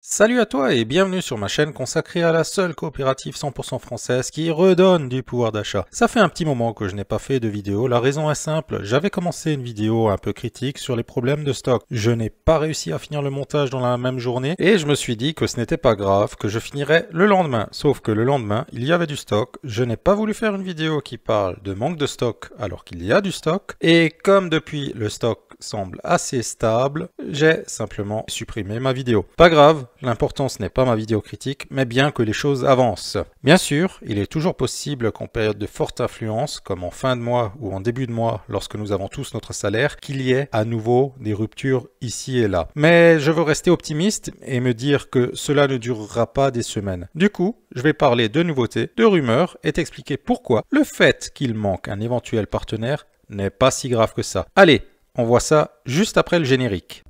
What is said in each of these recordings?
Salut à toi et bienvenue sur ma chaîne consacrée à la seule coopérative 100% française qui redonne du pouvoir d'achat. Ça fait un petit moment que je n'ai pas fait de vidéo, la raison est simple, j'avais commencé une vidéo un peu critique sur les problèmes de stock. Je n'ai pas réussi à finir le montage dans la même journée et je me suis dit que ce n'était pas grave, que je finirais le lendemain. Sauf que le lendemain, il y avait du stock, je n'ai pas voulu faire une vidéo qui parle de manque de stock alors qu'il y a du stock. Et comme depuis le stock semble assez stable, j'ai simplement supprimé ma vidéo. Pas grave, l'important ce n'est pas ma vidéo critique, mais bien que les choses avancent. Bien sûr, il est toujours possible qu'en période de forte influence, comme en fin de mois ou en début de mois, lorsque nous avons tous notre salaire, qu'il y ait à nouveau des ruptures ici et là. Mais je veux rester optimiste et me dire que cela ne durera pas des semaines. Du coup, je vais parler de nouveautés, de rumeurs et t'expliquer pourquoi le fait qu'il manque un éventuel partenaire n'est pas si grave que ça. Allez, on voit ça juste après le générique.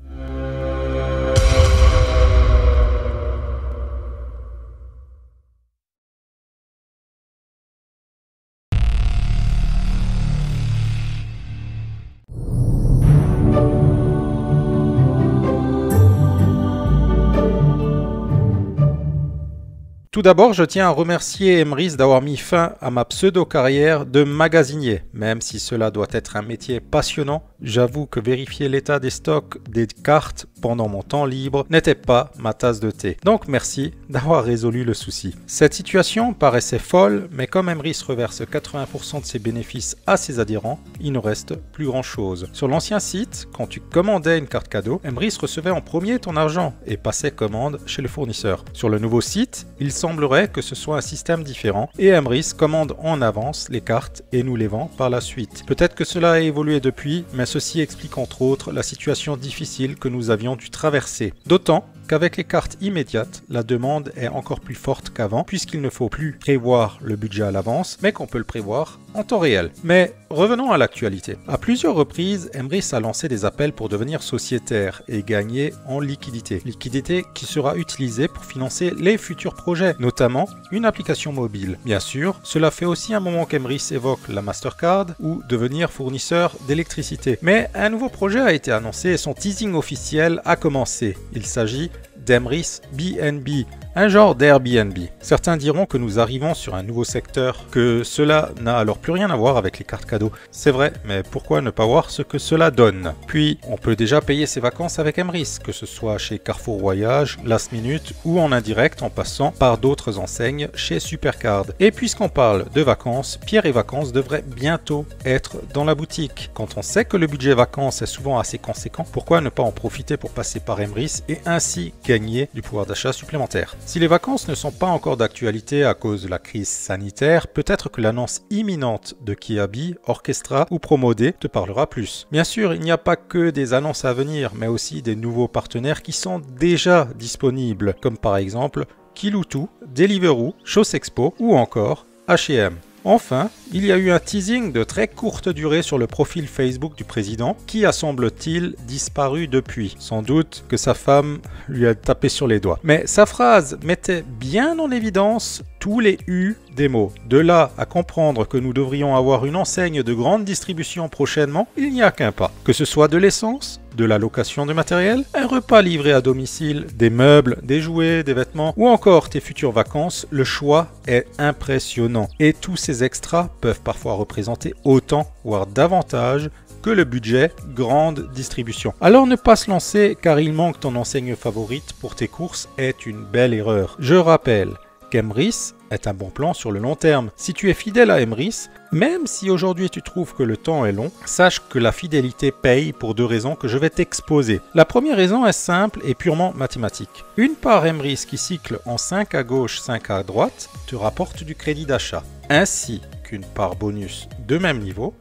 Tout d'abord, je tiens à remercier Emrys d'avoir mis fin à ma pseudo-carrière de magasinier. Même si cela doit être un métier passionnant, j'avoue que vérifier l'état des stocks des cartes pendant mon temps libre n'était pas ma tasse de thé. Donc merci d'avoir résolu le souci. Cette situation paraissait folle, mais comme Emrys reverse 80% de ses bénéfices à ses adhérents, il ne reste plus grand chose. Sur l'ancien site, quand tu commandais une carte cadeau, Emrys recevait en premier ton argent et passait commande chez le fournisseur. Sur le nouveau site, il semblerait que ce soit un système différent et Emrys commande en avance les cartes et nous les vend par la suite. Peut-être que cela a évolué depuis, mais ceci explique entre autres la situation difficile que nous avions dû traverser. D'autant qu'avec les cartes immédiates, la demande est encore plus forte qu'avant puisqu'il ne faut plus prévoir le budget à l'avance, mais qu'on peut le prévoir en temps réel. Mais revenons à l'actualité. À plusieurs reprises, Emrys a lancé des appels pour devenir sociétaire et gagner en liquidité. Liquidité qui sera utilisée pour financer les futurs projets, notamment une application mobile. Bien sûr, cela fait aussi un moment qu'Emrys évoque la Mastercard ou devenir fournisseur d'électricité. Mais un nouveau projet a été annoncé et son teasing officiel a commencé. Il s'agit d'Emrys BNB, un genre d'Airbnb. Certains diront que nous arrivons sur un nouveau secteur, que cela n'a alors plus rien à voir avec les cartes cadeaux. C'est vrai, mais pourquoi ne pas voir ce que cela donne? Puis, on peut déjà payer ses vacances avec Emrys, que ce soit chez Carrefour Voyage, Last Minute ou en indirect en passant par d'autres enseignes chez Supercard. Et puisqu'on parle de vacances, Pierre et Vacances devrait bientôt être dans la boutique. Quand on sait que le budget vacances est souvent assez conséquent, pourquoi ne pas en profiter pour passer par Emrys et ainsi gagner du pouvoir d'achat supplémentaire? Si les vacances ne sont pas encore d'actualité à cause de la crise sanitaire, peut-être que l'annonce imminente de Kiabi, Orchestra ou Promodé te parlera plus. Bien sûr, il n'y a pas que des annonces à venir, mais aussi des nouveaux partenaires qui sont déjà disponibles, comme par exemple Kiloutou, Deliveroo, Chaussexpo ou encore H&M. Enfin, il y a eu un teasing de très courte durée sur le profil Facebook du président qui a semble-t-il disparu depuis. Sans doute que sa femme lui a tapé sur les doigts. Mais sa phrase mettait bien en évidence tous les U des mots. De là à comprendre que nous devrions avoir une enseigne de grande distribution prochainement, il n'y a qu'un pas. Que ce soit de l'essence, de la location de matériel, un repas livré à domicile, des meubles, des jouets, des vêtements ou encore tes futures vacances, le choix est impressionnant. Et tous ces extras peuvent parfois représenter autant, voire davantage, que le budget grande distribution. Alors ne pas se lancer car il manque ton enseigne favorite pour tes courses est une belle erreur. Je rappelle qu'Emrys est un bon plan sur le long terme. Si tu es fidèle à Emrys, même si aujourd'hui tu trouves que le temps est long, sache que la fidélité paye pour deux raisons que je vais t'exposer. La première raison est simple et purement mathématique. Une part Emrys qui cycle en 5 à gauche, 5 à droite te rapporte du crédit d'achat, ainsi qu'une part bonus de même niveau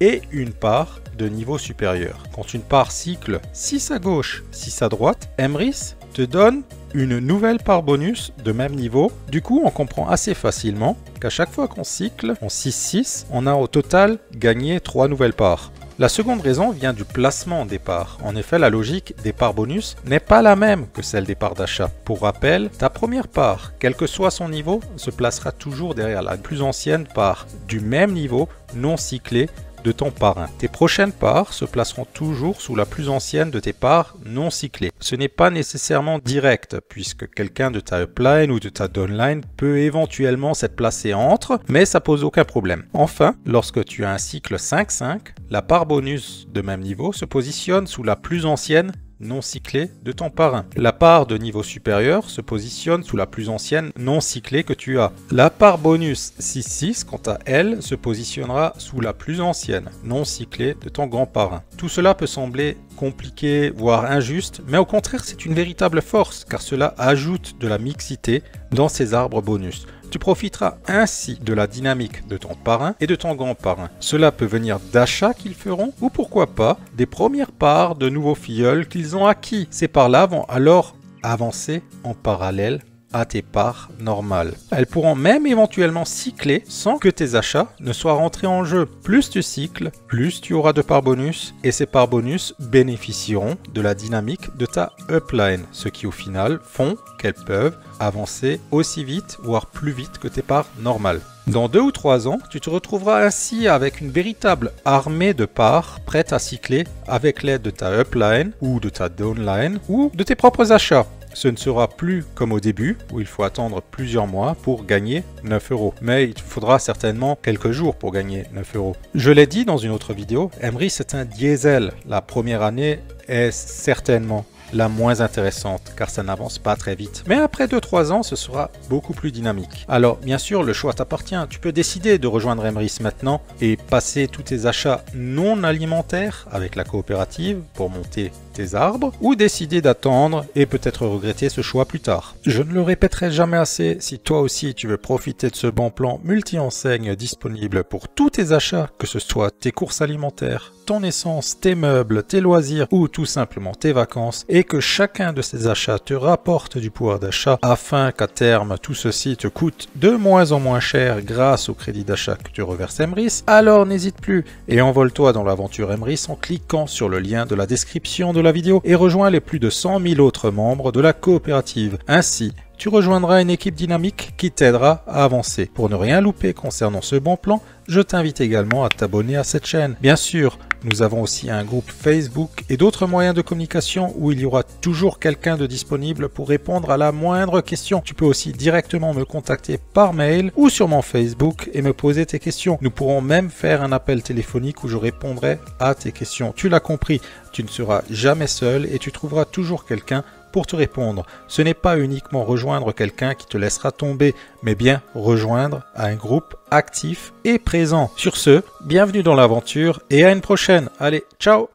et une part de niveau supérieur. Quand une part cycle 6 à gauche, 6 à droite, Emrys te donne une nouvelle part bonus de même niveau. Du coup, on comprend assez facilement qu'à chaque fois qu'on cycle en 6-6, on a au total gagné 3 nouvelles parts. La seconde raison vient du placement des parts. En effet, la logique des parts bonus n'est pas la même que celle des parts d'achat. Pour rappel, ta première part, quel que soit son niveau, se placera toujours derrière la plus ancienne part du même niveau non cyclée de ton parrain. Tes prochaines parts se placeront toujours sous la plus ancienne de tes parts non cyclées. Ce n'est pas nécessairement direct, puisque quelqu'un de ta upline ou de ta downline peut éventuellement s'être placé entre, mais ça pose aucun problème. Enfin, lorsque tu as un cycle 5-5, la part bonus de même niveau se positionne sous la plus ancienne non cyclée de ton parrain. La part de niveau supérieur se positionne sous la plus ancienne non cyclée que tu as. La part bonus 6-6, quant à elle, se positionnera sous la plus ancienne non cyclée de ton grand parrain. Tout cela peut sembler compliqué, voire injuste, mais au contraire c'est une véritable force, car cela ajoute de la mixité dans ces arbres bonus. Tu profiteras ainsi de la dynamique de ton parrain et de ton grand parrain. Cela peut venir d'achats qu'ils feront ou pourquoi pas des premières parts de nouveaux filleuls qu'ils ont acquis. Ces parts-là vont alors avancer en parallèle à tes parts normales. Elles pourront même éventuellement cycler sans que tes achats ne soient rentrés en jeu. Plus tu cycles, plus tu auras de parts bonus et ces parts bonus bénéficieront de la dynamique de ta upline, ce qui au final font qu'elles peuvent avancer aussi vite, voire plus vite que tes parts normales. Dans 2 ou 3 ans, tu te retrouveras ainsi avec une véritable armée de parts prêtes à cycler avec l'aide de ta upline ou de ta downline ou de tes propres achats. Ce ne sera plus comme au début, où il faut attendre plusieurs mois pour gagner 9 €. Mais il faudra certainement quelques jours pour gagner 9 €. Je l'ai dit dans une autre vidéo, Emrys c'est un diesel. La première année est certainement la moins intéressante car ça n'avance pas très vite. Mais après 2-3 ans, ce sera beaucoup plus dynamique. Alors bien sûr, le choix t'appartient. Tu peux décider de rejoindre Emrys maintenant et passer tous tes achats non alimentaires avec la coopérative pour monter tes arbres ou décider d'attendre et peut-être regretter ce choix plus tard. Je ne le répéterai jamais assez, si toi aussi tu veux profiter de ce bon plan multi-enseigne disponible pour tous tes achats, que ce soit tes courses alimentaires, ton essence, tes meubles, tes loisirs ou tout simplement tes vacances, et que chacun de ces achats te rapporte du pouvoir d'achat afin qu'à terme tout ceci te coûte de moins en moins cher grâce au crédit d'achat que tu reverses Emrys, alors n'hésite plus et envole-toi dans l'aventure Emrys en cliquant sur le lien de la description de la vidéo et rejoins les plus de 100 000 autres membres de la coopérative. Ainsi, tu rejoindras une équipe dynamique qui t'aidera à avancer. Pour ne rien louper concernant ce bon plan, je t'invite également à t'abonner à cette chaîne. Bien sûr, nous avons aussi un groupe Facebook et d'autres moyens de communication où il y aura toujours quelqu'un de disponible pour répondre à la moindre question. Tu peux aussi directement me contacter par mail ou sur mon Facebook et me poser tes questions. Nous pourrons même faire un appel téléphonique où je répondrai à tes questions. Tu l'as compris, tu ne seras jamais seul et tu trouveras toujours quelqu'un pour te répondre. Ce n'est pas uniquement rejoindre quelqu'un qui te laissera tomber, mais bien rejoindre un groupe actif et présent. Sur ce, bienvenue dans l'aventure et à une prochaine. Allez, ciao!